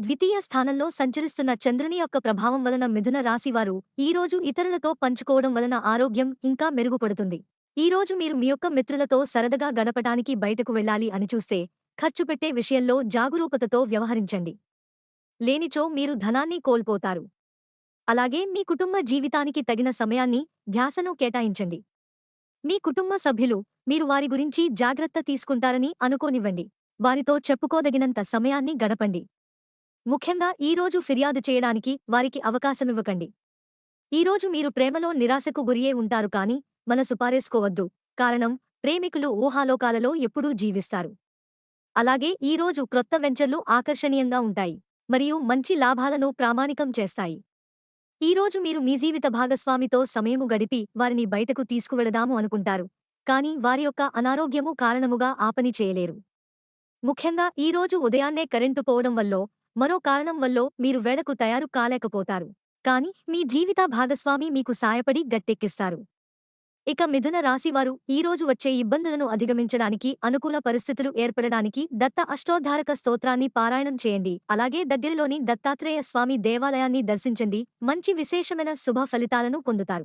ద్వితీయ స్థానంలో సంచరిస్తున్న చంద్రుని యొక్క ప్రభావం వలన మిథున రాశివారు ఈరోజు ఇతరులతో పంచుకోవడం వలన ఆరోగ్యం ఇంకా మెరుగుపడుతుంది. ఈరోజు మీరు మీ యొక్క మిత్రులతో సరదాగా గడపటానికి బయటకు వెళ్ళాలి అని చూస్తే ఖర్చు పెట్టే విషయంలో జాగరూకతతో వ్యవహరించండి. లేనిచో మీరు ధనాన్ని కోల్పోతారు. అలాగే మీ కుటుంబ జీవితానికి తగిన సమయాన్ని, ధ్యాసను కేటాయించండి. మీ కుటుంబ సభ్యులు మీరు వారి గురించి జాగ్రత్త తీసుకుంటారని అనుకోనివ్వండి. వారితో చెప్పుకోదగినంత సమయాన్ని గడపండి. ముఖ్యంగా ఈరోజు ఫిర్యాదు చేయడానికి వారికి అవకాశమివ్వకండి. ఈరోజు మీరు ప్రేమలో నిరాశకు గురియే ఉంటారు కానీ మనసు పారేసుకోవద్దు. కారణం, ప్రేమికులు ఊహాలోకాలలో ఎప్పుడూ జీవిస్తారు. అలాగే ఈరోజు క్రొత్త వెంచర్లు ఆకర్షణీయంగా ఉంటాయి మరియు మంచి లాభాలను ప్రామాణికం చేస్తాయి. ఈరోజు మీరు మీ జీవిత భాగస్వామితో సమయము గడిపి వారిని బయటకు తీసుకువెళదాము అనుకుంటారు. కానీ వారి యొక్క అనారోగ్యము కారణముగా ఆ పని చేయలేరు. ముఖ్యంగా ఈరోజు ఉదయాన్నే కరెంటు పోవడం వల్లో మరో కారణం వల్లో మీరు వేళకు తయారు కాలేకపోతారు. కానీ మీ జీవిత భాగస్వామి మీకు సాయపడి గట్టెక్కిస్తారు. ఇక మిథున రాశివారు ఈరోజు వచ్చే ఇబ్బందులను అధిగమించడానికి, అనుకూల పరిస్థితులు ఏర్పడడానికి దత్త అష్టోద్ధారక స్తోత్రాన్ని పారాయణం చేయండి. అలాగే దగ్గరలోని దత్తాత్రేయ స్వామి దేవాలయాన్ని దర్శించండి. మంచి విశేషమైన శుభ ఫలితాలను పొందుతారు.